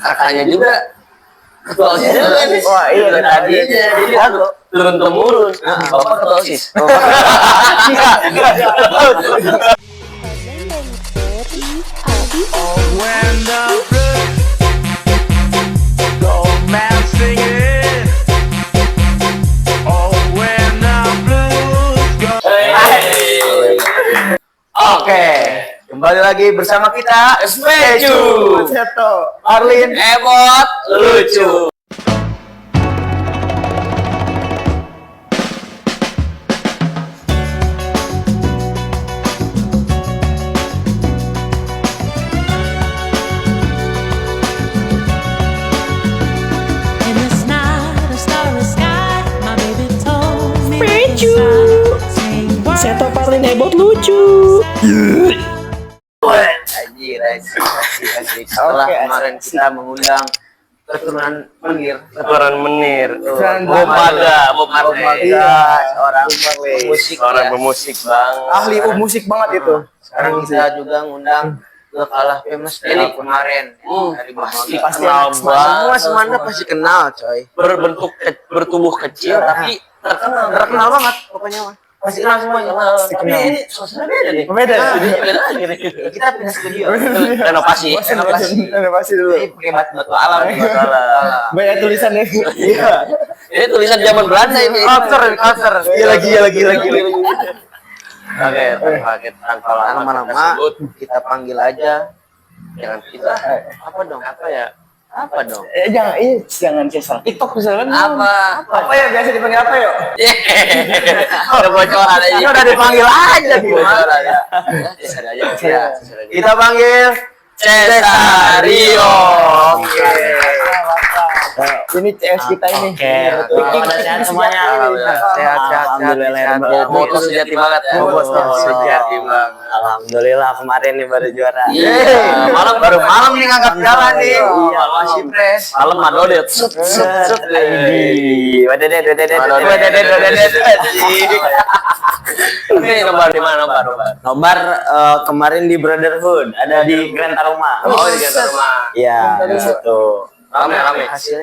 kakaknya juga ketua OSIS juga nih. Wah, iya tadi. Jadi turun temurun. Bapak ketua OSIS. Oke, kembali lagi bersama kita Specu, Seto, Arlin, Ebot, lucu. Seto Parlin Ebot lucu. Anjir. Setelah kemarin kita mengundang keturunan Menir. Bob Marley. Seorang pemusik. pemusik bang, Ahli musik banget itu. Sekarang kita juga ngundang kalah famous dari kemarin dari Basti. Pasti Semua Semanda pasti kenal, coy. Bertubuh kecil tapi terkenal banget pokoknya mah. Pasti kenal semuanya. Tapi ini suasana beda nih. Beda ya? Beda lagi nih. Kita pindah studio. Renovasi dulu. Ini pakai batu alam. Banyak tulisannya. Iya. Ini tulisan zaman Belanda ini. Culture. Gila. Oke, tanpa lama-lama kita panggil aja. Jangan kita. Apa dong? Jangan Cesar. TikTok misalkan. Apa ya biasa dipanggil apa yuk? Udah bocoran aja. Ini udah dipanggil aja Bocoran ya. kita panggil Cesario. Oke. Ini CS kita ini. Udah sehat semuanya. Sehat. Alhamdulillah. Bos sejati banget ya. Bos sejati banget. Alhamdulillah kemarin nih baru juara. Baru malam nih ngangkat jalan nih. Iya, masih pres. Malam madodet. Ini nobar di mana nobar? Nobar kemarin di Brotherhood, ada di Grand Taruma. Oh, di Grand Taruma. Iya, di situ. Rame.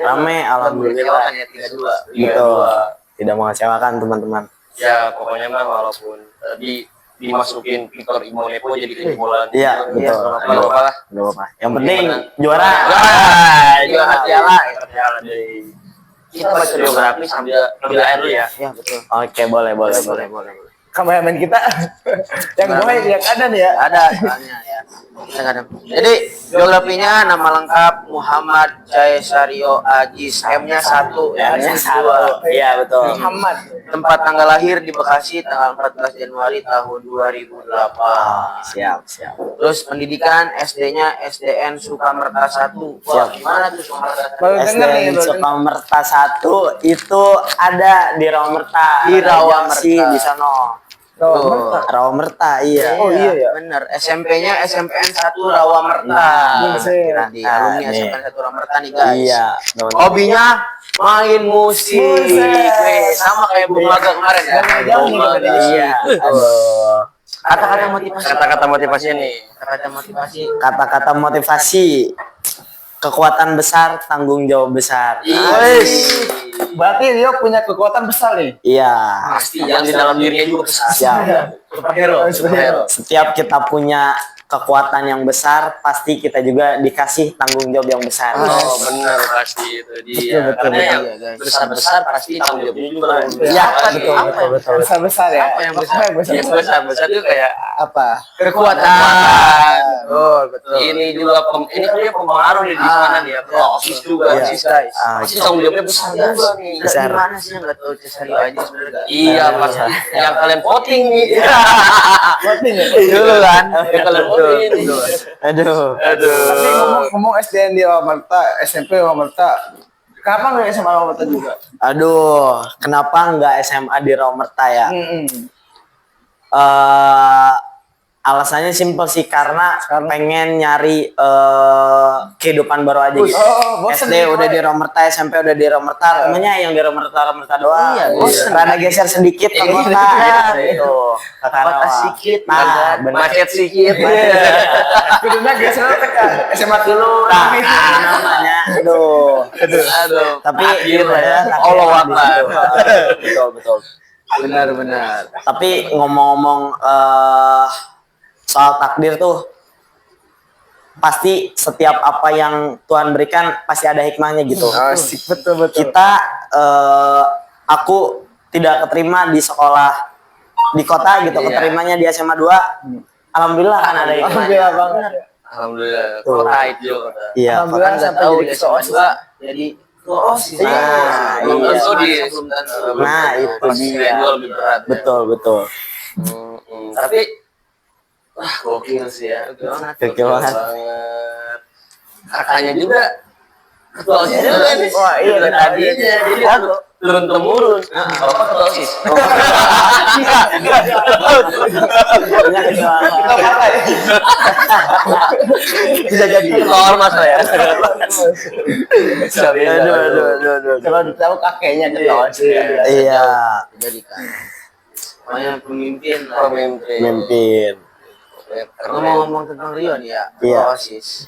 Rame, alhamdulillah. Gitu. Tidak mengecewakan teman-teman. Ya, pokoknya mah walaupun tadi dimasukin Victor Imonepo jadi kejebolan. Iya, betul. Enggak apa-apa lah. Enggak apa-apa. Yang penting juara. Juara piala dari kita baca biografi sambil ngambil air dulu ya. Iya, betul. Oke, boleh. Kameramen kita yang gue yang ada nih ya. Ada soalnya ya. Jadi biografinya nama lengkap Muhammad Cesario Aziz, M-nya 1, N-nya 2. Iya, betul. Muhammad. Tempat tanggal lahir di Bekasi tanggal 14 Januari tahun 2008. Siap. Terus pendidikan SD-nya SDN Sukamerta 1. Wah, gimana tuh Sukamerta 1? Baru denger nih, SD Sukamerta 1 itu ada di Rawamerta. Di Rawamerta. Di sana. Rawamerta, iya. Oh iya ya. Bener. SMP-nya SMPN 1 Rawamerta. Nanti alumni SMPN 1 Rawamerta nih guys. Iya. Hobinya main musik. Sama kayak Bung Laga kemarin ya. Iya. Aduh. Kata-kata motivasi nih. Kata-kata motivasi. Kekuatan besar, tanggung jawab besar. Berarti dia punya kekuatan besar nih. Iya. Pasti yang di dalam dirinya juga besar. Siap. Superhero. Setiap kita punya kekuatan yang besar, pasti kita juga dikasih tanggung jawab yang besar. Oh, benar pasti itu dia. Betul, Karena yang guys. besar pasti tanggung jawabnya juga. Iya, betul. Besar ya. Apa yang besar? Besar itu kayak Apa? kekuatan. Oh, betul. Ini juga ini kan dia pempengaruh di sana dia. OSIS juga, OSIS guys. Pasti tanggung jawabnya besar juga nih. Besar. Gimana sih yang nggak tahu Cesario aja sebenarnya? Iya, pasti. Yang kalian voting nih. Voting ya? Dulu kan. Yang kalian voting. Aduh. Tapi ngomong SDN di Rawamerta, SMP Rawamerta. Kenapa nggak SMA Rawamerta juga? Aduh, kenapa nggak SMA di Rawamerta ya? Alasannya simpel sih karena pengen nyari kehidupan baru aja gitu. SD udah di Rawamerta, SMP udah di Rawamerta, namanya yang di Rawamerta doang. Iya, rada geser sedikit ke kota gitu. Kota sedikit, macet sedikit. Kudunya geser tekan SMA dulu. Namanya aduh. Tapi Akhir lah ya. akhir Allah lah Akbar. di situ. Betul. Benar. Tapi ngomong-ngomong soal takdir tuh, pasti setiap apa yang Tuhan berikan pasti ada hikmahnya gitu. Asik, betul. Kita aku tidak keterima di sekolah di kota gitu, Iya. keterimanya di SMA 2. Alhamdulillah kan ada hikmahnya. Alhamdulillah banget. Alhamdulillah. Tuh. Kota itu. Iya, Alhamdulillah Bahkan nggak sampai tahu jadi di ketua SMA OSIS. 2 jadi ketua OSIS. Nah, belum iya. tentu di belum tentu. Nah, itu Pasti dia. dua lebih berat. Ya. Betul. Tapi wah gokil sih ya. Gokil banget. Kakaknya juga ketua OSIS juga nih. Wah, iya, Dari tadinya. Jadi turun temurun. Bapak ketua OSIS. Bisa jadi. Ketua ormas lah ya. Aduh. Kalau tahu kakeknya ketua OSIS. Iya, Jadi kan. Makanya pemimpin lah. mimpin. Ngomong-ngomong tentang Rio nih ya, Iya. ketua OSIS.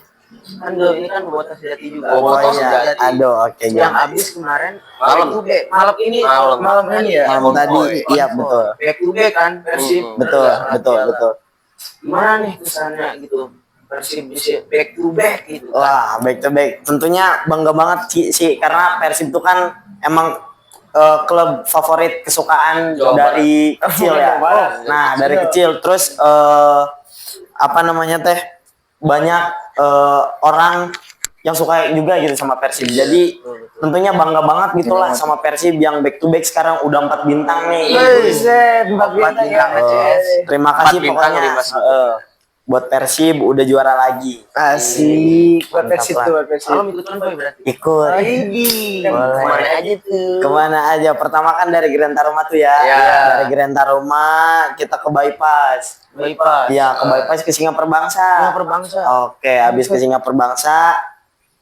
Kan Rio ini kan bobotoh sejati juga. Oh Bobotoh iya, sejati. aduh, oke. Yang habis kemarin Malam. malam ini Malam ini ya? Malam tadi, iya betul. back to back kan Persib. Betul. Gimana nih kesannya gitu? Persib bisa back to back gitu. Wah, back to back. Tentunya bangga banget sih karena Persib itu kan emang klub favorit kesukaan Jawa dari kecil ya. Jawa Barat. Nah, dari kecil terus apa namanya teh banyak orang yang suka juga gitu sama Persib. Jadi tentunya bangga banget gitulah sama Persib yang back to back sekarang udah 4 bintang nih. Buset, 4 bintang ya. Terima kasih 4 bintang, pokoknya 5 bintang. buat Persib udah juara lagi. Asik, buat Mantap Persib lah. tuh, buat Persib. Kalau ikut kan boy berarti. Ikut. Boleh. Kemana aja tuh? Kemana aja? Pertama kan dari Grand Taruma tuh ya. Ya. Dari Grand Taruma kita ke bypass. Bypass. Iya, ke bypass ke Singapura Bangsa. Singapura Bangsa. Oke, habis ke Singapura Bangsa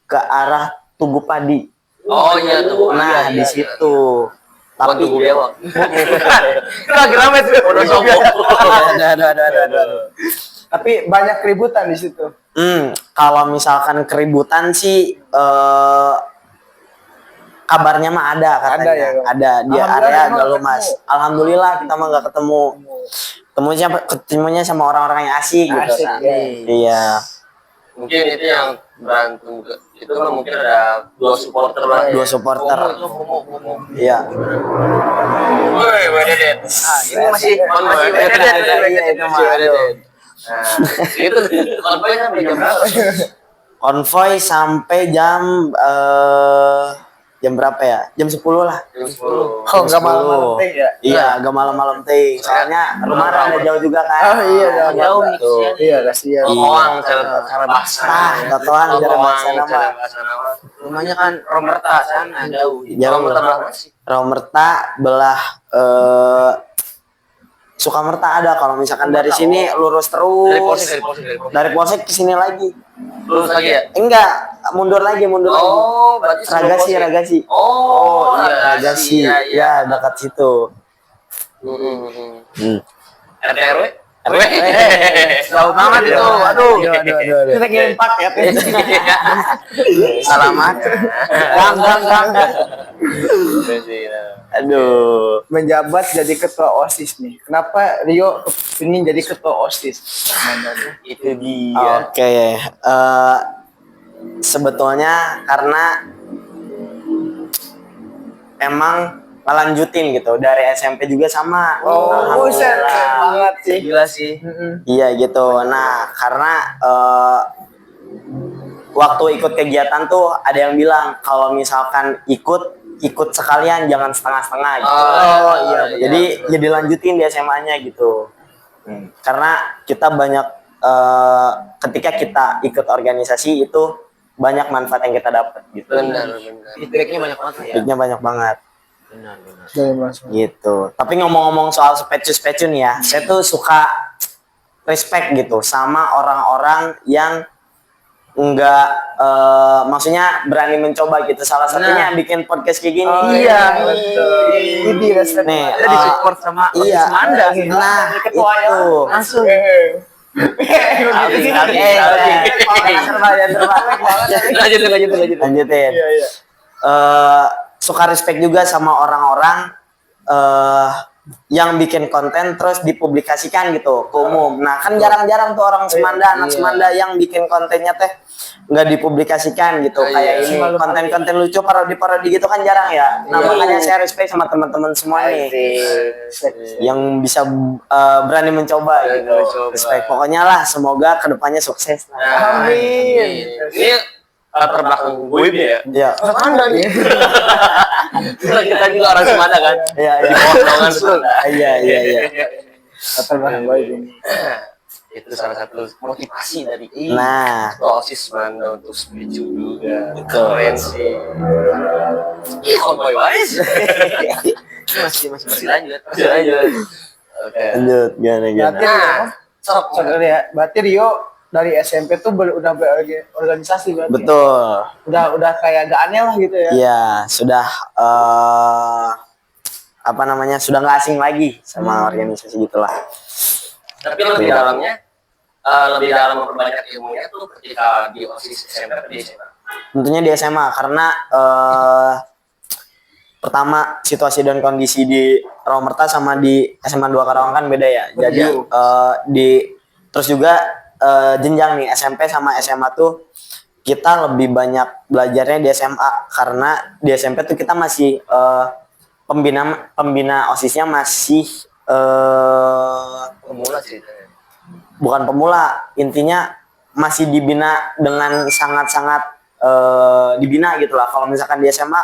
ke arah Tugu Padi. Oh iya tuh. Nah, di situ. Tapi Tapi gue bewak. Lagi rame tuh. Udah sombong. Aduh. Tapi banyak keributan di situ. Kalau misalkan keributan sih kabarnya mah ada katanya. Ada ya, Bang? Ada di Alhamdulillah area emang Galumas. ketemu. Alhamdulillah kita mah nggak ketemu. Ketemunya sama orang-orang yang asik gitu. Asik, ya. Iya. Mungkin itu yang berantem itu kan mungkin ada dua supporter lah. Dua supporter. Homo. Iya. Woi, wededet. Ah, ini masih Masih wededet. Iya, itu mah. Nah, itu konvoy sampai jam berapa? Konvoy sampai jam berapa ya? Jam 10 lah. Jam 10. Oh, enggak malam-malam ting ya? Iya, agak malam-malam ting. Soalnya rumah rada jauh juga kan. Oh iya, Jauh nih, Tuh. kesian. Iya, kasihan. Ngomong cara bahasa. Totoan cara bahasa nama. Cara bahasa nama. Rumahnya kan Romerta sana jauh. Jauh. Romerta berapa sih? Romerta belah Sukamerta ada. Kalau misalkan dari sini lurus terus. Dari Polsek. Dari Polsek ke sini lagi. Lurus lagi ya? Enggak, mundur lagi. Oh, berarti sebelum Polsek. Ragasi. Oh, Ragasi. iya. Ya, dekat situ. RT RW? RW? Jauh banget itu, aduh. Kita kirim paket. Salaman. Gang. Aduh. Menjabat jadi ketua OSIS nih. Kenapa Rio ingin jadi ketua OSIS? Itu dia. Oke. Sebetulnya karena emang ngelanjutin gitu dari SMP juga sama. Oh, buset, keren banget sih. Gila sih. Iya gitu. Nah, karena waktu ikut kegiatan tuh ada yang bilang kalau misalkan ikut sekalian jangan setengah-setengah gitu. Oh, iya. Jadi lanjutin di SMA-nya gitu. Karena kita banyak ketika kita ikut organisasi itu banyak manfaat yang kita dapat gitu. Benar. Feedbacknya banyak banget ya. Feedbacknya banyak banget. Benar. Dari Mas. Gitu. Tapi ngomong-ngomong soal specu nih ya, saya tuh suka respect gitu sama orang-orang yang enggak maksudnya berani mencoba gitu. Salah satunya bikin podcast kayak gini. Oh, iya, betul. Ini respect. Nih, Kita disupport sama iya. Anda. Nah, Ketuanya itu. Langsung. Lanjutin. Suka respect juga sama orang-orang yang bikin konten terus dipublikasikan gitu ke umum. Nah kan jarang-jarang tuh orang Semanda, anak Semanda yang bikin kontennya teh nggak dipublikasikan gitu. Kayak ini konten-konten lucu parodi-parodi gitu kan jarang ya. Nah makanya saya respect sama teman-teman semua nih yang bisa berani mencoba gitu. Respect. Pokoknya lah semoga kedepannya sukses. Amin. Ini latar belakang gue ya. Ya. Semanda nih. Kita juga orang Semanda kan. Iya, Di bawah naungan Semanda. iya. Latar belakang gue ini. Itu salah satu motivasi dari Nah, OSIS Semanda untuk speech juga. Keren sih. Ih, konvoy wise. masih berlanjut. Masih lanjut. Oke. lanjut gimana? Nah, sok ya. Berarti Rio dari SMP tuh udah berorganisasi berarti. Betul. Udah kayak gak aneh lah gitu ya. Iya, sudah apa namanya? Sudah nggak asing lagi sama organisasi gitulah. tapi lebih dalamnya lebih dalam memperbanyak ilmunya tuh ketika di OSIS SMP atau di SMA. Tentunya di SMA karena pertama situasi dan kondisi di Rawamerta sama di SMA 2 Karawang kan beda ya. Jadi terus juga jenjang nih SMP sama SMA tuh kita lebih banyak belajarnya di SMA karena di SMP tuh kita masih pembina OSISnya masih Pemula ceritanya. bukan pemula, intinya masih dibina dengan sangat-sangat dibina gitu lah. Kalau misalkan di SMA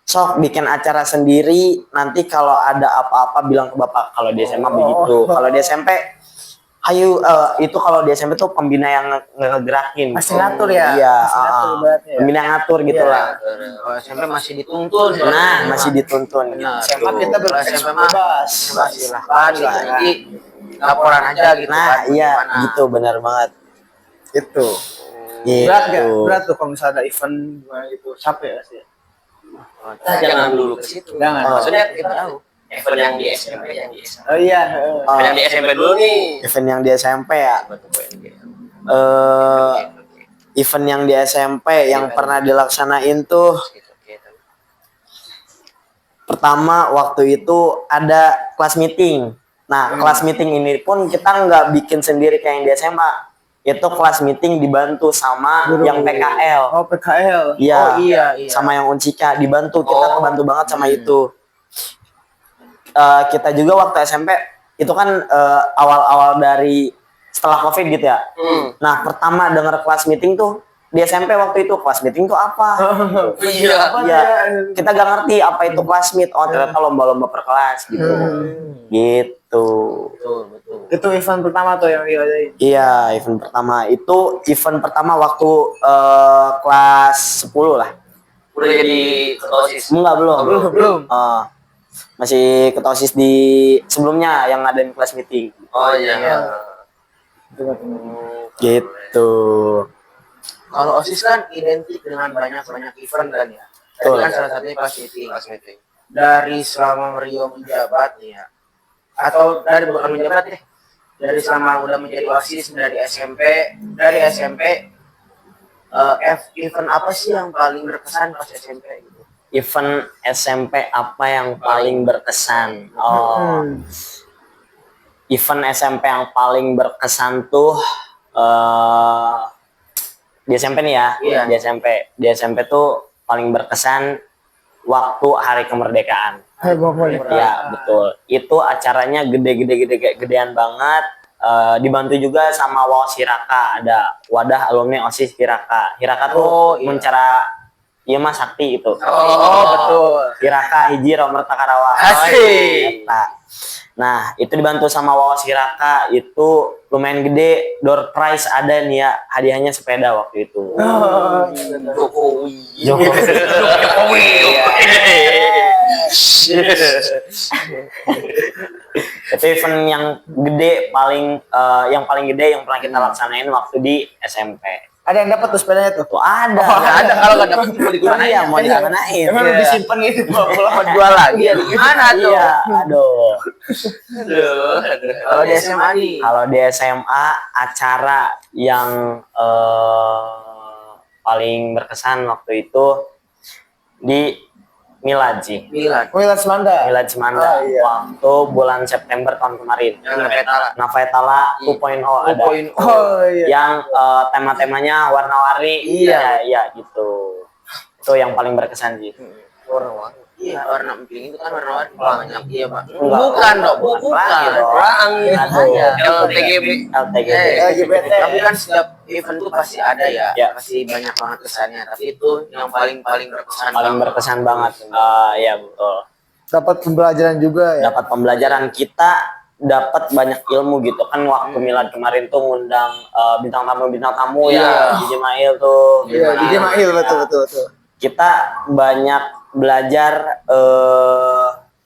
sok bikin acara sendiri, nanti kalau ada apa-apa bilang ke bapak. Kalau di SMA begitu. Kalau di SMP ayo itu kalau di SMP tuh pembina yang ngegerakin. Masih ngatur ya? Iya, Masih ngatur ibaratnya ya? pembina yang ngatur gitu lah. Kalau SMP masih dituntun. Nah, masih dituntun. SMA kita SMP bebas. silahkan gitu. Jadi laporan aja gitu. Nah, kan, iya, gimana. gitu benar banget. Itu. Gitu. Berat gak? Berat tuh kalau misalnya ada event gimana gitu. Capek gak sih? Kita jangan dulu ke situ. Jangan. Maksudnya kita tahu event yang di SMP yang di SMA. Oh iya. Event yang di SMP dulu nih. Event yang di SMP ya. Event yang di SMP yang pernah dilaksanain tuh pertama waktu itu ada kelas meeting. Nah, kelas meeting ini pun kita nggak bikin sendiri kayak yang di SMA. Itu kelas meeting dibantu sama yang PKL. Oh PKL. Iya. Oh iya. Sama yang Uncika dibantu. Kita kebantu banget sama itu. Kita juga waktu SMP itu kan awal-awal dari setelah COVID gitu ya. Nah, pertama denger kelas meeting tuh di SMP waktu itu kelas meeting tuh apa? Iya. Iya, kita gak ngerti apa itu kelas meet. Oh, ternyata lomba-lomba per kelas gitu. Gitu. Betul. Itu event pertama tuh yang diadain. Iya, event pertama. Itu event pertama waktu kelas 10 lah. Udah jadi ketua OSIS. Enggak, belum. Belum. Masih ketua OSIS di sebelumnya yang ngadain kelas meeting. Oh iya. Gitu. Kalau OSIS kan identik dengan banyak event kan ya. Itu Betul. kan salah satunya kelas meeting. Dari selama Rio menjabat nih ya. Atau dari bukan menjabat deh. Dari selama udah menjadi OSIS dari SMP, event apa sih yang paling berkesan pas SMP gitu? Event SMP apa yang paling berkesan? Event SMP yang paling berkesan tuh di SMP nih ya. Iya. Di SMP tuh paling berkesan waktu hari kemerdekaan. Ya, betul. Itu acaranya gedean banget. Dibantu juga sama WAOS Hiraka, ada wadah alumni OSIS Hiraka. Hiraka tuh mencara iya mah sakti itu. Betul. Hiraka hiji Rawamerta Karawang. Asik. Nah, itu dibantu sama WAOS Hiraka, itu lumayan gede, door prize ada nih ya, hadiahnya sepeda waktu itu. Jokowi. Itu event yang gede yang paling gede yang pernah kita laksanain waktu di SMP. Ada yang dapat tuh sepedanya tuh. Tuh ada. Nggak ada, kalau nggak dapat mau digunain. Iya, mau digunain. Emang Iya. disimpan gitu pulang. Mau jual lagi. Gimana tuh? Iya, aduh. Aduh. Kalau di SMA nih. Kalau di SMA acara yang paling berkesan waktu itu di Milad sih. Milad. Milad Semanda. Milad Semanda Oh, iya. waktu bulan September tahun kemarin. Yang Petala. Navetala 2.0 ada. 2.0. Oh iya. Yang tema-temanya warna-warni. Iya. Iya gitu. Itu yang paling berkesan sih. Warna-warni. Iya, warna emping itu kan warna-warni banyak. Iya, Pak. Enggak. Bukan dong, Bukan. bukan. Dong. Perang Ada. LTGB. LTGB. LGBT. Tapi kan setiap event tuh pasti ada ya. Ya. Pasti banyak banget kesannya. Tapi itu yang paling berkesan. Paling banget. berkesan banget. Iya betul. Dapat pembelajaran juga ya. Dapat pembelajaran, kita dapat banyak ilmu gitu kan. Waktu Milad kemarin tuh ngundang bintang tamu Iya. ya, DJ Mail tuh. Iya, Gimana? DJ Mahil Ya. betul. Kita banyak belajar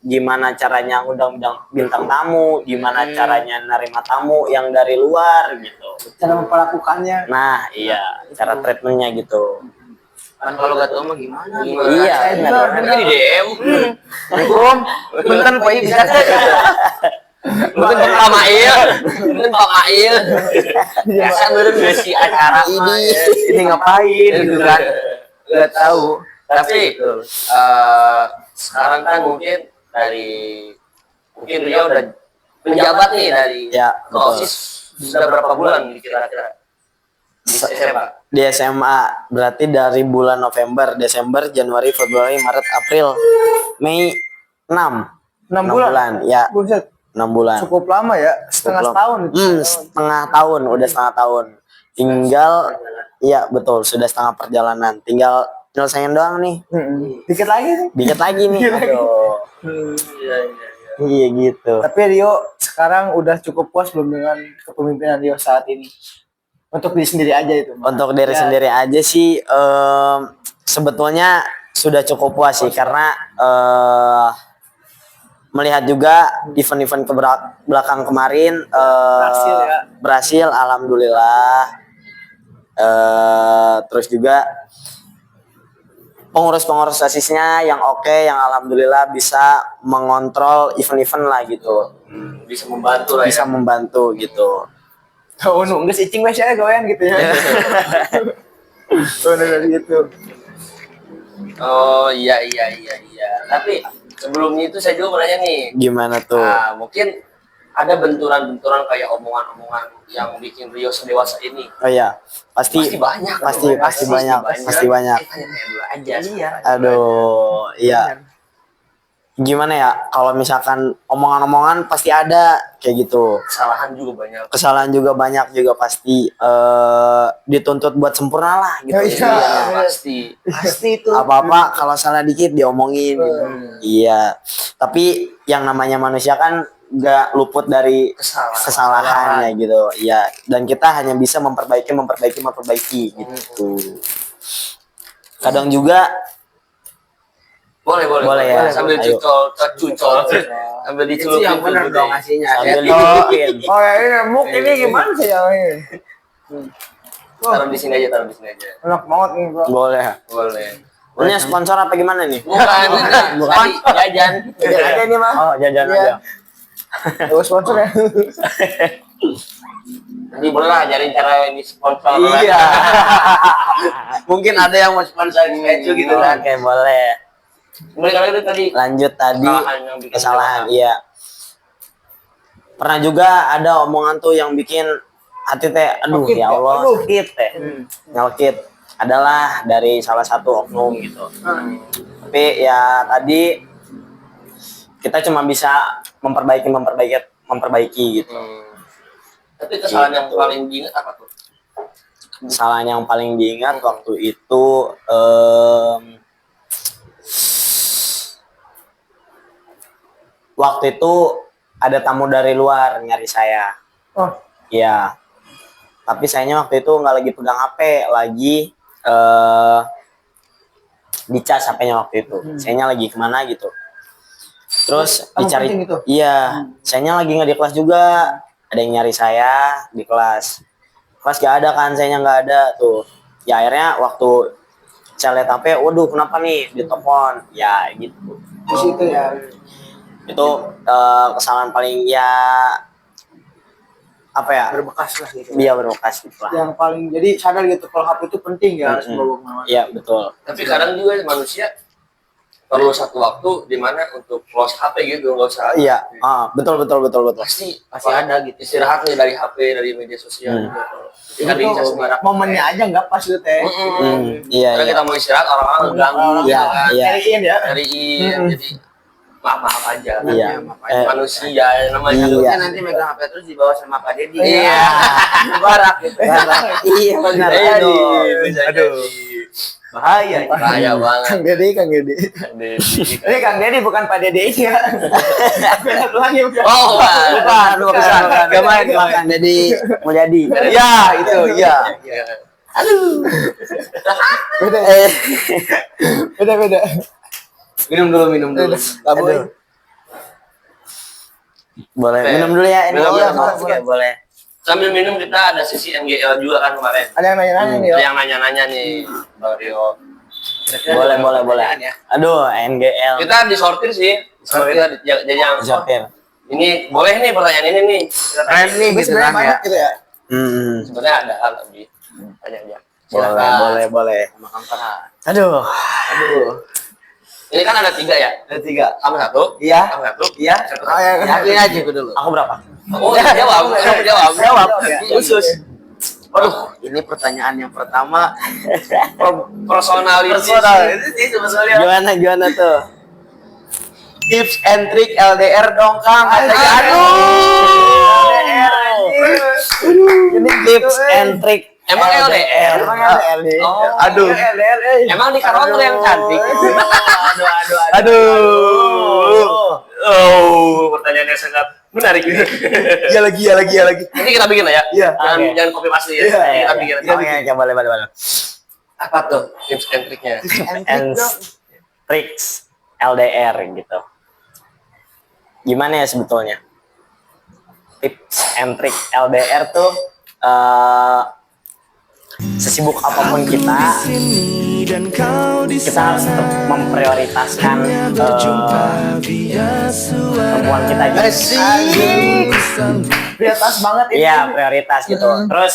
gimana caranya ngundang bintang tamu, gimana caranya nerima tamu yang dari luar gitu. Cara memperlakukannya. Nah iya, cara treatmentnya gitu. Kan kalau gak tahu mah gimana? Iya, benar. Nanti di DM. Assalamualaikum. Punten Pak I, bisa kan? Punten Pak Mail. Punten Pak Mail. Biasa meureun ngisi acara ini ngapain gitu kan. Gak tahu. Tapi sekarang kan mungkin dia udah menjabat nih dari Ya, betul. OSIS sudah berapa bulan kira-kira di SMA? Di SMA berarti dari bulan November, Desember, Januari, Februari, Maret, April, Mei 6. 6 bulan. Ya, Buset, 6 bulan. cukup lama ya. Setengah Cukup. tahun. Setengah tahun, udah setengah tahun. Tinggal, iya betul, sudah setengah perjalanan. Tinggal nyelesain doang nih. Dikit lagi nih. Dikit lagi nih. Dikit lagi. Aduh. Iya gitu. Tapi Rio sekarang udah cukup puas belum dengan kepemimpinan Rio saat ini? Untuk diri sendiri aja itu. Untuk diri Ya. sendiri aja sih sebetulnya sudah cukup puas sih karena melihat juga event-event ke belakang kemarin Berhasil ya. berhasil, alhamdulillah. Terus juga pengurus asisnya yang oke, yang alhamdulillah bisa mengontrol event-event lah gitu, Bisa membantu lah bisa ya. membantu gitu. Oh, nunggu si cing ya goyang gitu ya. Oh, dari gitu. Oh iya. Tapi sebelumnya itu saya juga mau nanya nih. Gimana tuh? Nah, mungkin ada benturan-benturan kayak omongan-omongan yang bikin Rio sedewasa ini. Oh iya, pasti Banyak. pasti banyak. Tanya dulu aja. Iya. Aduh, iya. Gimana ya? Kalau misalkan omongan-omongan pasti ada kayak gitu. Kesalahan juga banyak. Kesalahan juga banyak juga pasti dituntut buat sempurna lah gitu. Oh, iya. Iya, pasti itu. Apa-apa kalau salah dikit diomongin gitu. Iya. Tapi yang namanya manusia kan nggak luput dari kesalahannya gitu. Iya. Dan kita hanya bisa memperbaiki gitu. Kadang juga boleh ya. sambil Ayo. cucol sambil dicelupin yang benar dong ngasihnya. sambil Ya, dibikin. Oh ya ini muk ini gimana sih ya ini? taruh di sini aja. Enak banget nih bro. Boleh. Boleh. Ini sponsor apa gimana nih? Bukan. Jajan. Jajan aja nih mah. Oh, jajan Iya. aja. Terus sponsor ya. Nanti boleh lah cari cara ini sponsor. Iya. Mungkin ada yang mau sponsor keju gitu kan. Oke, boleh. Mulai kali itu tadi Lanjut tadi Kesalahan yang bikin kesalahan, kesalahan. iya. Pernah juga ada omongan tuh yang bikin hati teh, aduh Sakit ya ya, Allah, aduh. sakit teh. Nyelkit. Adalah dari salah satu oknum gitu. Tapi ya tadi kita cuma bisa memperbaiki gitu. Tapi kesalahan yang paling diingat apa tuh? Kesalahan yang paling diingat waktu itu waktu itu ada tamu dari luar nyari saya. Oh, Iya. Tapi sayangnya waktu itu nggak lagi pegang HP, lagi dicas HP-nya waktu itu. Sayangnya lagi kemana gitu. Terus Kamu dicari, penting itu? iya, sayanya lagi nggak di kelas juga. Ada yang nyari saya di kelas. Kelas gak ada kan, sayanya nggak ada tuh. Ya akhirnya waktu saya lihat HP, waduh kenapa nih ditelepon? Ya gitu. Di situ ya. Itu kesalahan paling ya apa ya? Berbekas lah gitu. Dia berbekas gitu lah. Yang paling jadi sadar gitu kalau HP itu penting ya harus bawa kemana. Iya betul. Tapi kadang juga manusia perlu satu waktu di mana untuk close HP gitu, nggak usah. Iya, betul. Pasti ada gitu. Istirahat nih dari HP, dari media sosial. Gitu. Kan bisa sembarang. Momennya aja nggak pas gitu teh. Iya. Karena kita mau istirahat orang-orang ngeganggu gitu Iya, kan. iya. Nyariin ya. Nyariin, jadi maaf aja. Iya. Manusia namanya. Iya. Nanti megang HP terus dibawa sama Pak Deddy. Iya. Barak gitu. Iya benar. Aduh. Bahaya. Bahaya banget. Kang Deddy. Ini Kang Deddy bukan Pak Deddy ya. Aku lihat lagi bukan. Oh, Bukan. Bukan. Jadi mau jadi. Ya, itu ya. Beda. Beda. Minum dulu. Aduh. Boleh minum dulu ya ini. Minum, Iya, minum. boleh. Sambil minum kita ada sisi NGL juga kan kemarin. Ada yang nanya-nanya nih. Ada yang nanya-nanya nih, Bang Rio. Boleh. Aduh, NGL. Kita disortir sih. Sortir jadi yang Sortir. ini boleh nih pertanyaan ini nih. Keren nih gitu Sebenarnya kan ya. banyak gitu ya. Sebenarnya ada hal lebih banyak aja. Boleh. Makan parah. Aduh. Ini kan ada 3 ya. Ada 3. Kamu 1. Iya. Kamu 1. Iya. Oh ya. Yakin aja gue dulu. Aku berapa? Oh, jawab. Kamu jawab. Khusus. Waduh, ini pertanyaan yang pertama Personality. personal. Itu sih sebetulnya Gimana tuh? tips and trick LDR dong, Kang. Ini tips and trick. Emang LDR? Emang LDR nih. Oh. Aduh. Emang di Karawang tuh yang cantik. Oh, pertanyaannya sangat menarik. Iya lagi. Ini kita bikin lah ya. Iya. Jangan copy paste ya. Kita bikin. Oke, boleh. Apa tuh tips and triknya? And tricks LDR gitu. Gimana ya sebetulnya? Tips and trick LDR tuh sesibuk apapun kita harus tetap memprioritaskan perempuan kita gitu. Prioritas banget ini. Iya, prioritas gitu. Terus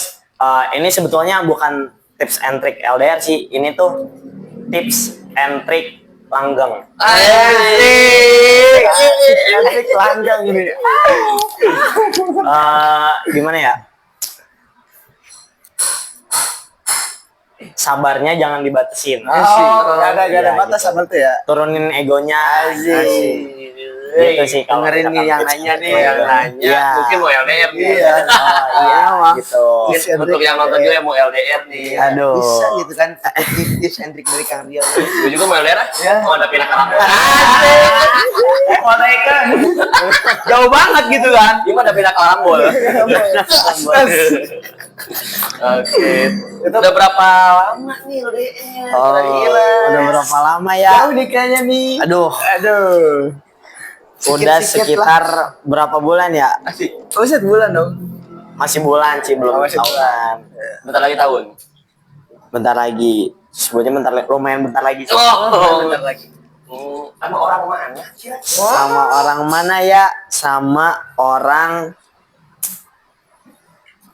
ini sebetulnya bukan tips and trick LDR sih, ini tuh tips and trick langgeng. Asik langgeng ini. Gimana ya? Sabarnya jangan dibatasin. Oh, gak ada Iya, batas gitu. sama tuh ya. Turunin egonya. Gitu sih kalau Dengerin nih misalkan yang tips nanya and nih, trick. Yang nanya Iya. mungkin mau LDR nih. Iya. Iya, mah. gitu. Mungkin untuk yang nonton juga yang mau LDR nih. Aduh. Bisa gitu kan tips and trick dari Kang Rio. Gue juga mau LDR. Mau ada pindah Karawang. Kan. Jauh banget gitu kan. Gimana ada pindah Karambol? Oke. Itu udah berapa lama nih LDR? Udah berapa lama ya? Jauh nih kayaknya nih. Aduh, udah Sikit-sikit sekitar berapa bulan ya? Asik. Oh, 1 bulan dong. Masih bulan sih, belum Masih tahunan. Bentar lagi tahun. Bentar lagi. Sebutnya lumayan bentar lagi. sih. Bentar lagi. Sama orang mana? Sama orang mana ya? Sama orang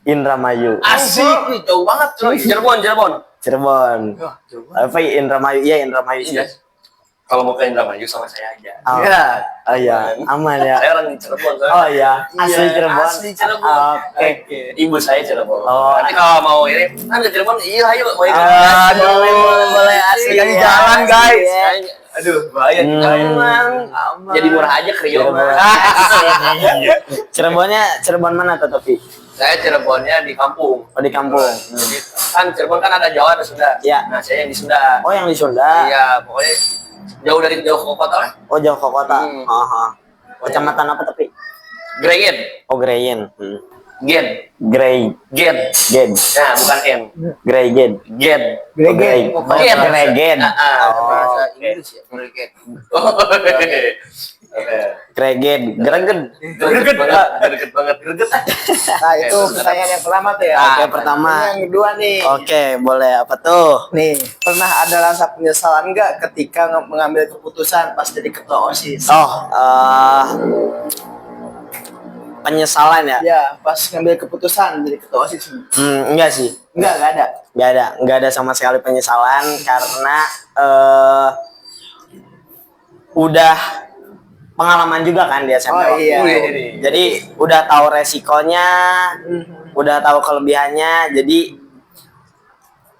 Indramayu. Asik nih, jauh banget coy. Cirebon. Cirebon. Apa ya Indramayu? Iya Indramayu sih. Iya. Kalau mau ke Indramayu sama saya aja. Oh, oh iya, aman ya. Saya orang di Cirebon. Oh iya, asli Cirebon. Asli Cirebon. Oke. Ibu saya Cirebon. Oh. Nanti kalau mau ini, kan di Cirebon, iya ayo mau ikut. Boleh asli Jadi ya. jalan, guys. Saya- Aduh, bahaya nih. Aman. Jadi murah aja Krio. Cirebon. Cirebon mana tuh tapi? Saya Cirebonnya di kampung. Oh di kampung. Jadi, kan Cirebon kan ada Jawa ada Sunda. Iya. Nah saya yang di Sunda. Oh yang di Sunda. Iya, pokoknya jauh ke kota lah. Oh jauh ke kota. Hmm. Aha. Kecamatan apa tapi? Greyen. Oh Grayen. Gen. Grey. Gen. Gen. Nah, bukan N. Grey Gen. Gen. Gregen. Gen. Gregen. Ah, Oh, Bahasa oke. Inggris ya. Mereka. Greget, greget. Greget banget. Nah, itu pertanyaan yang pertama tuh ya. Oke, pertama. Ini yang kedua nih. Oke, boleh apa tuh? Nih, pernah ada rasa penyesalan nggak ketika mengambil keputusan pas jadi ketua OSIS? Oh, penyesalan ya? Ya, pas ngambil keputusan jadi ketua OSIS. Enggak sih. Enggak ada. Enggak ada sama sekali penyesalan karena udah pengalaman juga kan di SMP. Oh, iya. Jadi udah tahu resikonya, udah tahu kelebihannya, jadi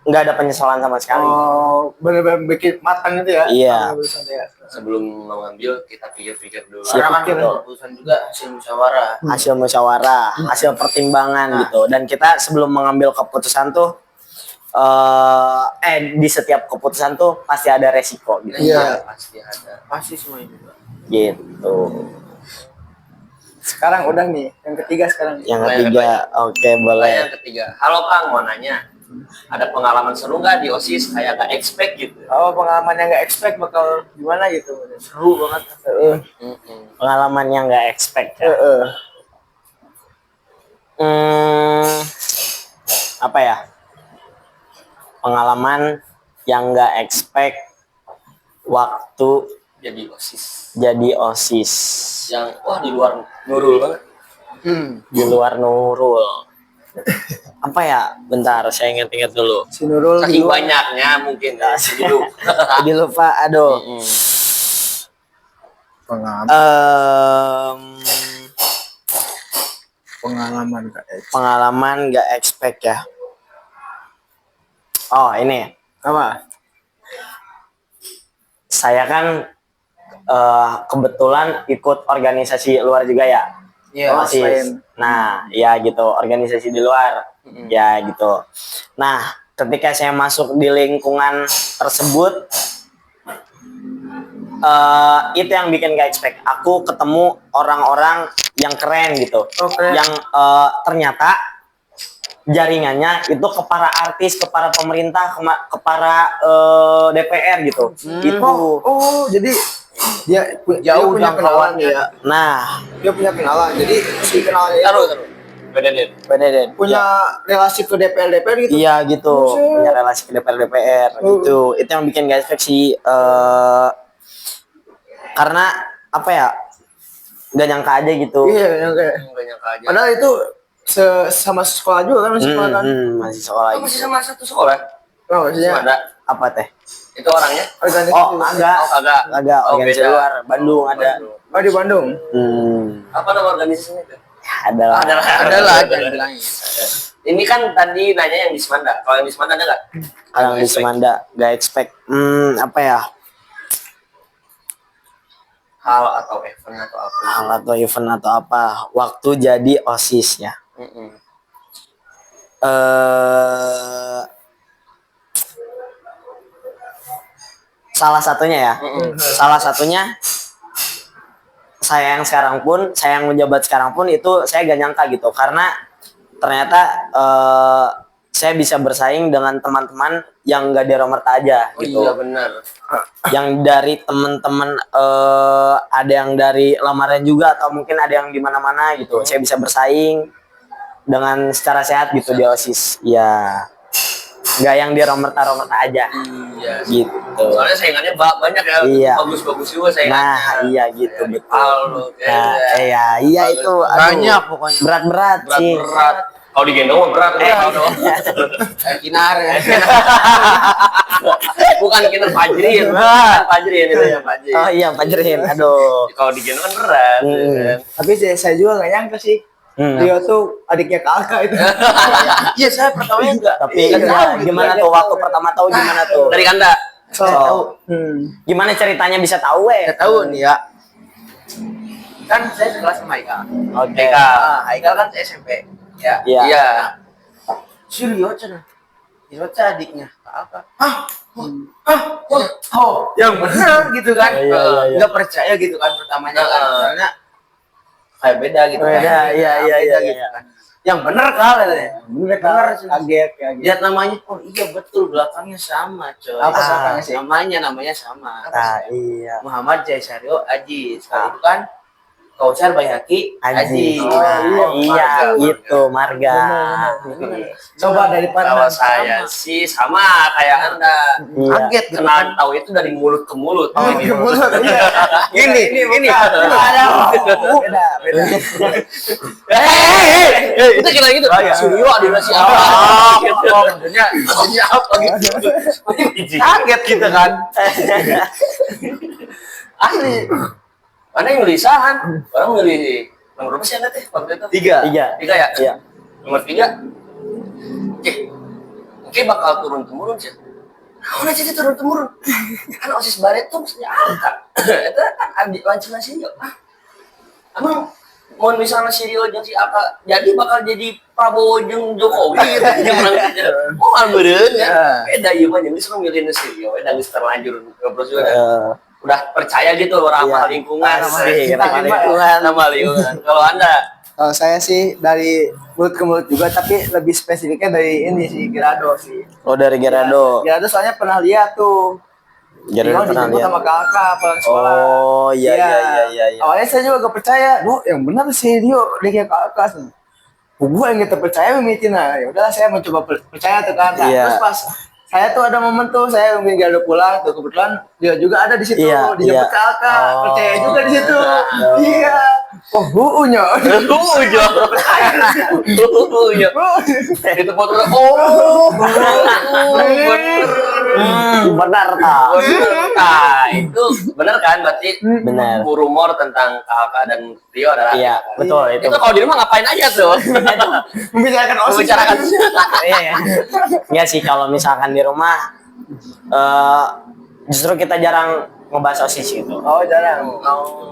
nggak ada penyesalan sama sekali. Oh, bener-bener bikin matang itu ya? Iya. Keputusan ya. Sebelum mengambil kita pikir-pikir dulu. Siap. Karena kan keputusan juga hasil musyawarah. Hasil musyawarah, hasil pertimbangan gitu. Dan kita sebelum mengambil keputusan tuh di setiap keputusan tuh pasti ada resiko gitu. Iya. Pasti ada. Pasti semuanya juga. Gitu. Sekarang udah nih, yang ketiga sekarang. Yang ketiga, oke boleh. Yang ketiga, halo Kang, mau nanya. Ada pengalaman seru nggak di OSIS? Kayak nggak expect gitu. Oh, pengalaman yang nggak expect bakal gimana gitu. Seru banget. Pengalaman yang nggak expect ya. Apa ya? Pengalaman yang nggak expect waktu Jadi OSIS. jadi OSIS. Yang wah di luar nurul banget. Di luar Nurul. Apa ya? Bentar, saya ingat-ingat dulu. Si Nurul Saking juga. banyaknya mungkin ya. Jadi Jadi lupa, aduh. Pengalaman. Pengalaman Kak. Pengalaman nggak expect ya. Oh ini, Apa? saya kan kebetulan ikut organisasi luar juga ya. Iya, OSIS. selain. Nah, ya gitu, organisasi di luar. Ya gitu. Nah, ketika saya masuk di lingkungan tersebut, itu yang bikin gak expect. Aku ketemu orang-orang yang keren gitu. Oke. Yang ternyata jaringannya itu ke para artis, ke para pemerintah, ke para DPR gitu. Itu. Oh, jadi dia Jauh punya kenalan jangkauannya. ya. Nah, Dia punya kenalan. Jadi si kenalannya itu taruh. Beda deh. bener deh. punya relasi ke DPR gitu. Iya gitu, Buset. punya relasi ke DPR gitu. Itu yang bikin gak expect sih. Karena apa ya? Gak nyangka aja gitu. Iya, yang kayak. Nggak nyangka aja. Padahal itu sama sekolah juga kan, masih sekolah kan. Masih sekolah Oh, masih gitu. sama satu sekolah. Oh, maksudnya Ada. Apa teh? Itu orangnya? organisasi Oh, juga. agak. Oh, kagak. Agak Oh, organisasi beda. luar, Bandung ada. Oh, di Bandung. Apa nama organisasinya itu? Ada lah. Adalah, jangan bilangin. Ini kan tadi nanya yang di Semanda. Kalau yang di Semanda ada nggak? Kalau di Semanda gak expect. Apa ya? Hal atau event atau apa? Hal atau event atau apa? Waktu jadi OSIS ya. Salah satunya ya. Salah satunya saya yang sekarang pun, saya yang menjabat sekarang pun itu saya gak nyangka gitu karena ternyata saya bisa bersaing dengan teman-teman yang gak di Romerta aja Oh gitu. iya benar. Yang dari teman-teman ada yang dari lamaran juga atau mungkin ada yang di mana-mana gitu. Saya bisa bersaing dengan secara sehat gitu di OSIS. Ya. Nggak yang di Romerta aja. Iya. Gitu. Soalnya saingannya banyak ya. Iya. Bagus-bagus juga saingannya. Nah, iya gitu Kayak betul. Aldo, Nah, kayak iya itu aduh, banyak pokoknya. berat-berat sih. Berat. Kalau digendong mah berat. Aldo. Kinar ya. Bukan Kinar Fajrin. Bukan Fajrin itu ya Fajrin. Oh iya, Fajrin. Aduh. Kalau digendong kan berat. ya kan? Tapi saya juga nggak nyangka sih. Dia tuh adiknya kakak itu. Iya, saya pertamanya enggak. Tapi Nggak ya, tahu gitu. gimana tuh waktu pertama tahu gimana tuh? Dari Kanda. Oh. Gimana ceritanya bisa tahu Saya tahu nih ya. Kan saya sekelas sama Haikal. Oke. Haikal kan SMP. Ya. Iya. Iya. Si Rio cenah. Rio adiknya. Apa? Oh, yang benar gitu kan. Iya. Nggak percaya gitu kan pertamanya kan. Soalnya kayak beda gitu Beda, kan. iya, Beda iya, gitu iya. kan. yang bener kali katanya. Bener kaget kaget. Lihat namanya, oh iya betul belakangnya sama coy. Apa belakangnya sih? Namanya sama. Nah, iya. Muhammad Jaisario Aziz. Kalau itu kan Kautsar Baihaqi Aziz. Aziz. Nah, iya, marga. itu marga. Coba dari Kalau pandangan saya sih sama kayak Anda. Iya. kaget gitu Kenal tahu itu dari mulut ke mulut. Oh, Ini. mulut, iya. Ini. Ada. Beda. Itu kira gitu. Suryo ada nasi apa? Maksudnya apa gitu. Kaget kita kan. Asli. Mana yang milih Sahan? Orang milih nomor berapa sih Anda teh waktu itu? 3. Tiga ya? Iya. Nomor 3. Oke bakal turun-temurun sih. Nah, udah jadi turun-temurun. Kan OSIS Baret tuh maksudnya angka. Itu kan lancung nasi yuk. Emang mau misalnya si Rio jeung si Aka jadi bakal jadi Prabowo jeung Jokowi gitu yang menang. Oh, albereun ya. Beda ieu mah jeung geus milih si Rio, udah geus terlanjur ngobrol juga. Udah percaya gitu ramah lingkungan sama lingkungan. Kalau Anda Kalau saya sih dari mulut ke mulut juga, tapi lebih spesifiknya dari ini sih Gerardo sih. Oh, dari Gerardo. Gerardo soalnya pernah lihat tuh. Gerardo pernah dijemput lihat. sama kakak pulang sekolah. Oh, iya. Awalnya saya juga gak percaya, duh yang benar sih Rio dia kayak kakak. Gue yang kita percaya memitina. Ya udahlah saya mencoba percaya tuh kan. Nah, Iya. terus pas saya tuh ada momen tuh saya mungkin Gerardo pulang tuh kebetulan dia juga ada di situ, Iya, dijemput iya. kakak, Oh. percaya juga di situ. Iya. Oh, huunya. itu foto Benar tak? Nah, itu benar kan berarti Benar. rumor tentang kakak dan Rio adalah Iya, betul itu. itu kalau di rumah ngapain aja tuh Membicarakan OSIS. membicarakan Iya. Enggak sih kalau misalkan di rumah justru kita jarang ngebahas OSIS gitu. Oh, jarang.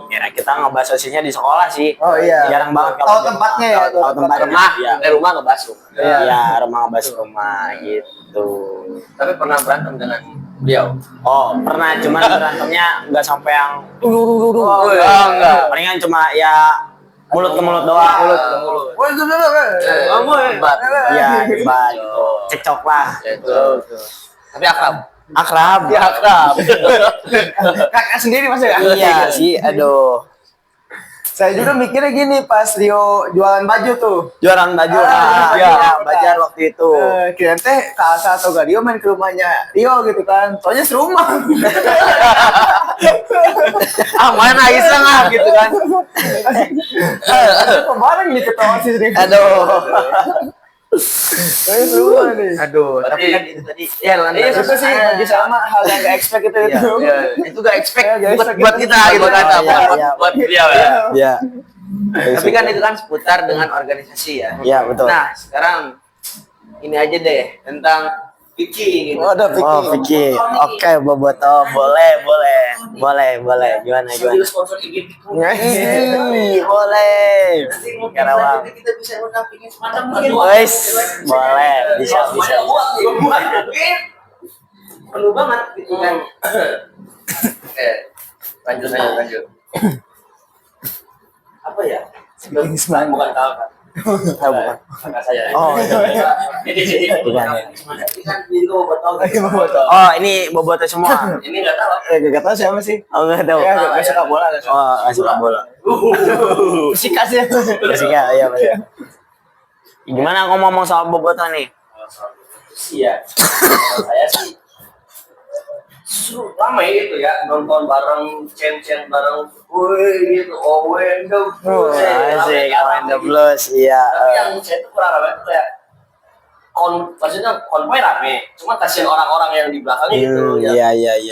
Ya, kita ngebahas OSISnya di sekolah sih. Oh, iya. Jarang banget Tahu kalau di tempatnya rumah. ya, Tahu tempatnya. rumah Iya. rumah ngebasuh Iya, rumah ngebahas rumah gitu. tapi pernah berantem dengan beliau Oh, pernah cuman berantemnya nggak sampai yang Oh, enggak palingan cuma ya mulut ke mulut doang. mulut ke mulut Oh, itu dulu. debat Iya, debat gitu. Cekcok lah. itu tapi akrab Akrab. ya akrab Kakak sendiri Mas ya? Iya sih, aduh. Saya juga mikirnya gini pas Rio jualan baju tuh. Jualan baju. Iya, Bajar waktu itu. Kirain teh Kak Asa atau Kak Rio main ke rumahnya Rio gitu kan. Soalnya serumah. mana iseng gitu kan Aduh, kemarin nih ketawa sih Rio. Soalnya serumah nih. aduh tapi kan itu tadi ya Iya, itu sih lagi sama hal yang gak expect itu. itu gak expect Ya, gak buat, expect buat gitu. kita gitu kan Iya, buat, iya. buat beliau ya Iya. tapi kan itu kan seputar dengan organisasi ya Iya, betul. nah sekarang ini aja deh tentang Vicky gitu. Oh, ada Oh, Vicky. Oke, Boboto. Boleh. Gimana? Sambil sponsor IG Vicky. Ih, boleh. Nanti mungkin Karawang. selanjutnya kita bisa undang Vicky semacam mungkin Wes, boleh. Bisa. perlu banget gitu kan lanjut apa ya bukan kakak Oh, bukan. kakak saya Oh, iya. Bukan, ya. ini kan dia juga mau tahu Oh, ini Boboto semua. ini nggak tahu Gak tau siapa sih. Oh, enggak tahu. Ya, gak suka bola. Gak suka. Oh, nggak suka bola. Fisika sih. Jessica, iya betul. Gimana ngomong soal Boboto nih? iya saya sih lama ya gitu ya nonton bareng ceng bareng woi gitu Owendo Asik, Awan the Blues, iya. tapi yang saya tuh kurang apa itu kayak maksudnya konvoy rame cuma kasihan orang-orang yang di belakang gitu Iya.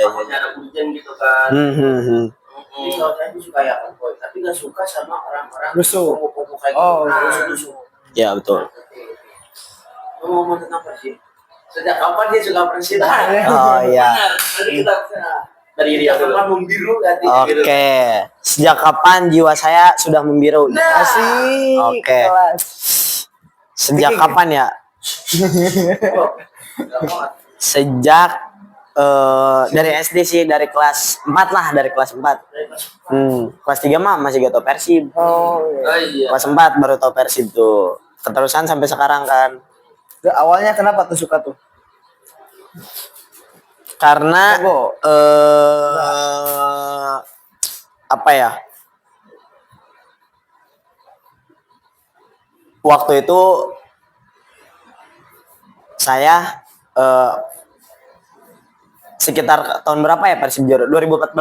takutnya ada hujan gitu kan jadi kalau saya tuh suka ya konvoy tapi gak suka sama orang-orang Rusuh. kumpul kayak Oh, gitu Iya, betul. Lu ngomong tentang Persib sejak kapan dia suka Persib Oh, iya. Nanti kita dari dia kapan membiru ganti biru. Oke. Sejak kapan jiwa saya sudah membiru? Asik. Oke. Kelas. Sejak kapan ya? Sejak dari SD sih, dari kelas 4 lah, dari kelas 4. Kelas 3 mah masih gak tau Persib. Oh, iya. Oh iya. Kelas 4 baru tau Persib tuh. keterusan sampai sekarang kan. Awalnya kenapa tuh suka tuh? Karena Jago. apa ya? Waktu itu saya sekitar tahun berapa ya Persib juara? 2014.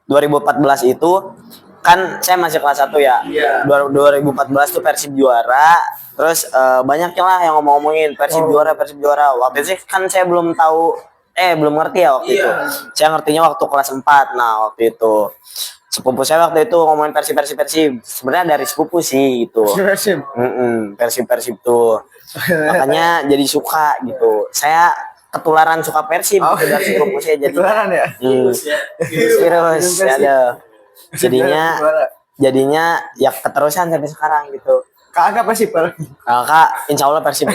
2014 itu kan saya masih kelas 1 ya. Iya. 2014 tuh Persib juara. Terus banyak lah yang ngomong-ngomongin Persib juara, Persib juara. Waktu itu kan saya belum tahu belum ngerti ya waktu itu. Saya ngertinya waktu kelas 4. Nah, waktu itu sepupu saya waktu itu ngomongin Persib. Sebenarnya dari sepupu sih itu. Persib. Persib tuh. Makanya jadi suka gitu. Saya ketularan suka Persib gitu dari sepupu saya jadi. Ketularan ya? Virus ada. Jadinya ya keterusan sampai sekarang gitu. Kagak Persib. Kakak insya Allah Persib.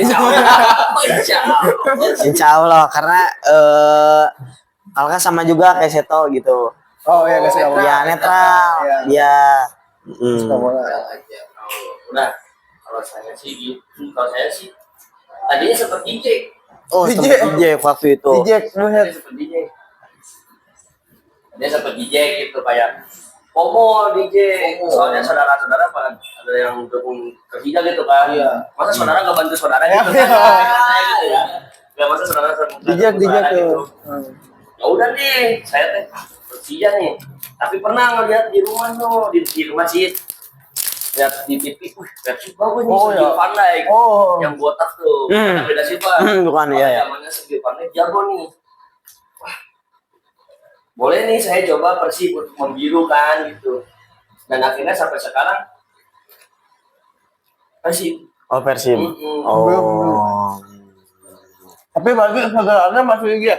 Insya Allah karena Kakak sama juga kayak Seto gitu. Oh iya kasih kamu. Ya netral. Dia Udah, kalau saya sih gitu. Kalau saya sih tadinya sempat DJ. sempet DJ waktu itu. DJ buset. Sempat DJ. Dia sempat DJ gitu kayak Pomo DJ. Soalnya saudara-saudara ada yang dukung Persija gitu kan. Masa saudara nggak bantu saudara gitu kan? Saya gitu ya. Gak masa saudara DJ saudara tuh. gitu. Ya udah nih, saya teh Persija nih. Tapi pernah ngeliat di rumah tuh, di rumah sih. Lihat di TV, Persib bagus nih, Sergio Van Dijk. Yang botak tuh, beda siapa? Bukan ya. Namanya Sergio Van Dijk jago nih. Wah, boleh nih saya coba Persib untuk membiru kan gitu. Dan akhirnya sampai sekarang Persib. Oh Persib. Oh. Tapi bagi saudara Anda masih IG ya?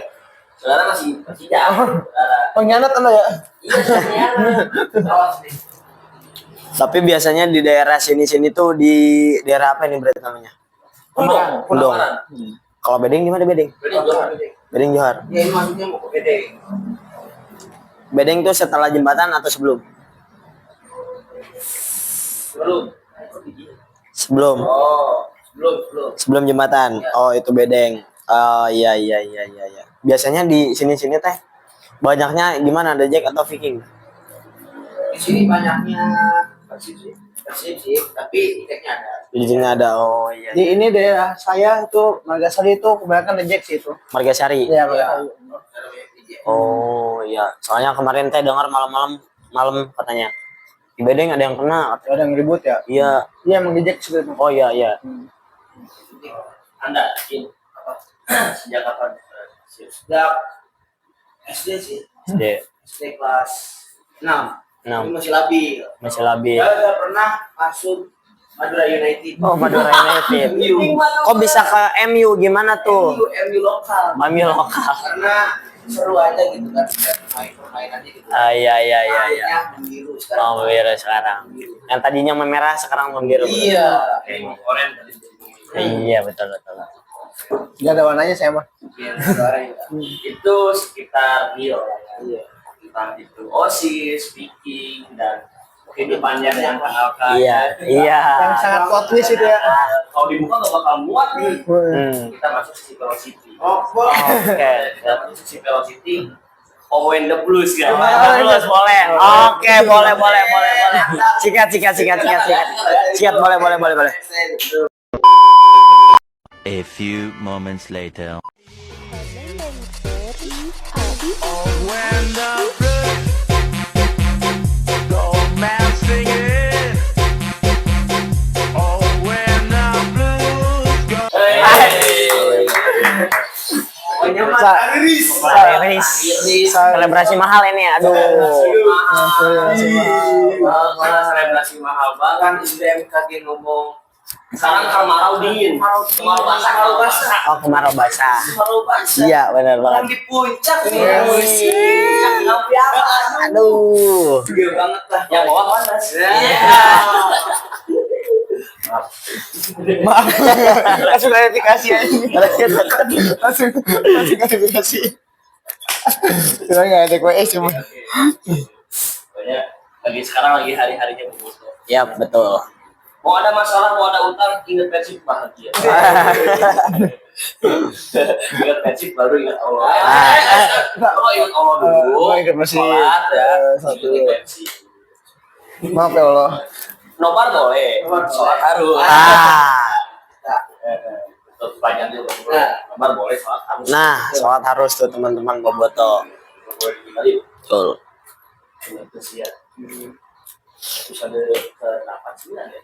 Saudara masih Persija. Pengkhianat Anda ya? Iya, sebenarnya. Awas nih. Tapi biasanya di daerah sini tuh di daerah apa ini berarti namanya? Pundong. Kalau Bedeng gimana Bedeng? Bedeng Johar. Ya ini maksudnya mau ke Bedeng. Bedeng tuh setelah jembatan atau sebelum? Sebelum. Oh, belum. Sebelum jembatan. Oh, itu Bedeng. Oh, iya. Biasanya di sini teh banyaknya gimana? Ada Jack atau Viking? Di sini banyaknya Persib sih, tapi tiketnya ada. Di sini ada. Oh, iya. Di ini daerah saya itu Margasari itu kebanyakan reject sih itu. Margasari. Iya, Iya. Oh, iya. Soalnya kemarin teh dengar malam katanya di Bedeng ada yang kena. Ada yang ribut ya? Iya. Iya emang reject sih itu. Oh, iya. Anda yakin apa? Sejak kapan? Sejak SD sih. SD kelas 6. Ini masih labil. Masih labil. Saya udah pernah masuk Madura United. Oh, Madura United. Kok bisa ke MU gimana tuh? MU lokal. MU lokal. Karena seru aja gitu kan, permainannya gitu. Iya. Membiru Oh, membiru sekarang. Yang tadinya memerah sekarang membiru. Iya. Kayak orange tadi. Iya, betul. Gak ada warnanya saya mah. Itu sekitar Rio. Iya. Tentang itu OSIS, speaking dan kehidupannya yang kenalkan. Iya. Yang sangat plot twist itu ya. Kalau dibuka nggak bakal muat nih. Kita masuk sisi velocity. Oke. Kita masuk sisi velocity. Owen the Blues kan. Terus boleh. Oke, boleh. Sikat. Sikat boleh. A few moments later. Selebrasi mahal ini, aduh. Selebrasi mahal banget. BMKG ngomong sekarang kemarau dingin, kemarau basah. Oh, kemarau basah. Iya, benar banget. Di puncak nih, puncak ngapi apa? Aduh. Gede banget lah. Yang bawah panas. Maaf. Langsung klarifikasi aja. Langsung klarifikasi. Cuma nggak ada QS cuma. Pokoknya lagi sekarang lagi hari-harinya begitu. Ya, betul. Mau ada masalah, mau ada utang, ingat Persib bahagia. Ingat Persib baru ingat Allah. Kalau ingat Allah dulu, ingat Persib. sholat ya, Satu. ingat Persib. Maaf ya Allah. Nobar boleh, sholat harus. Panjang juga. Nobar boleh, sholat harus. Nah, sholat harus tuh teman-teman Boboto. Boleh kembali. Betul. Terus ya. Terus ada ke-8 9 ya.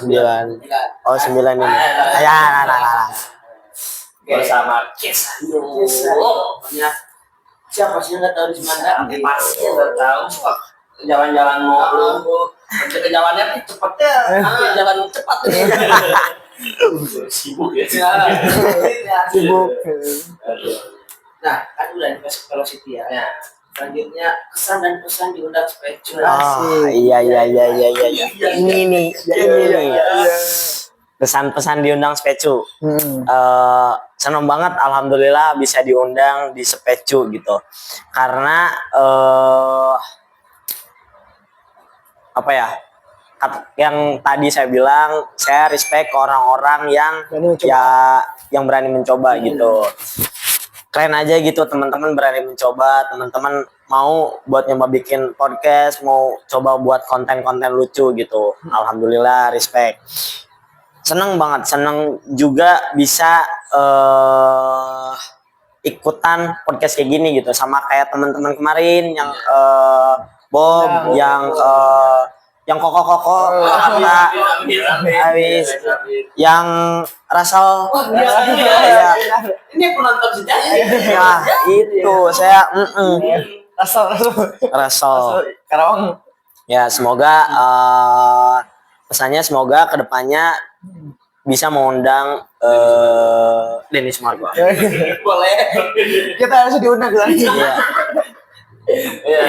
9. Oh, 9 ini. Ya, nah. Bersama Kesayo. Pokoknya siapa sih yang nggak tahu di Semanda? Pasti nggak tahu. Jalan-jalan mulu. Ke jalannya cepetnya. Jalan cepat nih. Sibuk ya. Sibuk. Nah, kan udah invest velocity ya. Selanjutnya kesan dan pesan diundang spesial. Oh, iya. Ini nih. Pesan-pesan diundang Specu. Senang banget alhamdulillah bisa diundang di Specu gitu. Karena apa ya? Yang tadi saya bilang, saya respect ke orang-orang yang yang berani mencoba gitu. Keren aja gitu teman-teman berani mencoba, teman-teman mau buat nyoba bikin podcast, mau coba buat konten-konten lucu gitu. Alhamdulillah respect. Seneng banget, seneng juga bisa ikutan podcast kayak gini gitu, sama kayak teman-teman kemarin yang Bob, yang koko habis, yang Rasal, ya, Ini penonton sejati. ya itu saya Rasal. Karawang. Ya semoga pesannya semoga kedepannya bisa mengundang Dennis Margo. Boleh. Kita harus diundang lagi. Iya.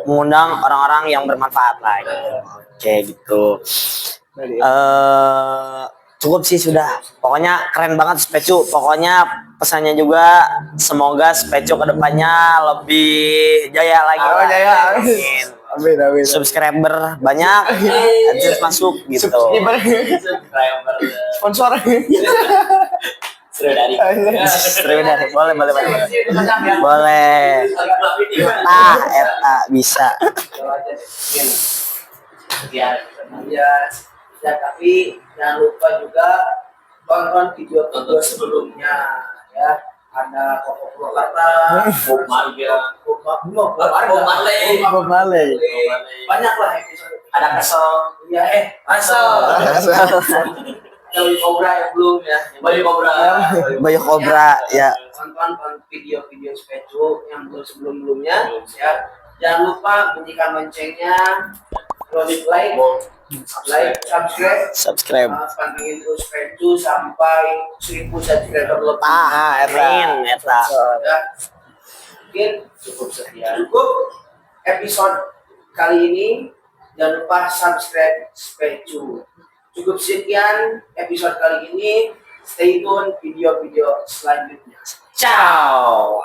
Mengundang orang-orang yang bermanfaat lah gitu. Oke gitu. Cukup sih sudah. Pokoknya keren banget Specu. Pokoknya pesannya juga semoga Specu kedepannya lebih jaya lagi. Oh, jaya. Amin. Amin. Subscriber banyak, AdSense masuk gitu. Sponsor. Dari. Boleh. Boleh. Eta bisa. Ya, tapi jangan lupa juga tonton video-video sebelumnya ya. Ada Koko Purwakarta, Bob Marley, banyak lah episode. Ada Kesel, Kesel. Bayu Cobra yang belum ya, Bayu Cobra ya. Tonton video-video Specu yang belum sebelum-sebelumnya ya. Jangan lupa bunyikan loncengnya, subscribe. Pantengin terus Specu sampai 1000 subscriber lebih. Amin, eta. Ya. Mungkin cukup sekian. Cukup episode kali ini. Jangan lupa subscribe Specu. Cukup sekian episode kali ini. Stay tune video-video selanjutnya. Ciao.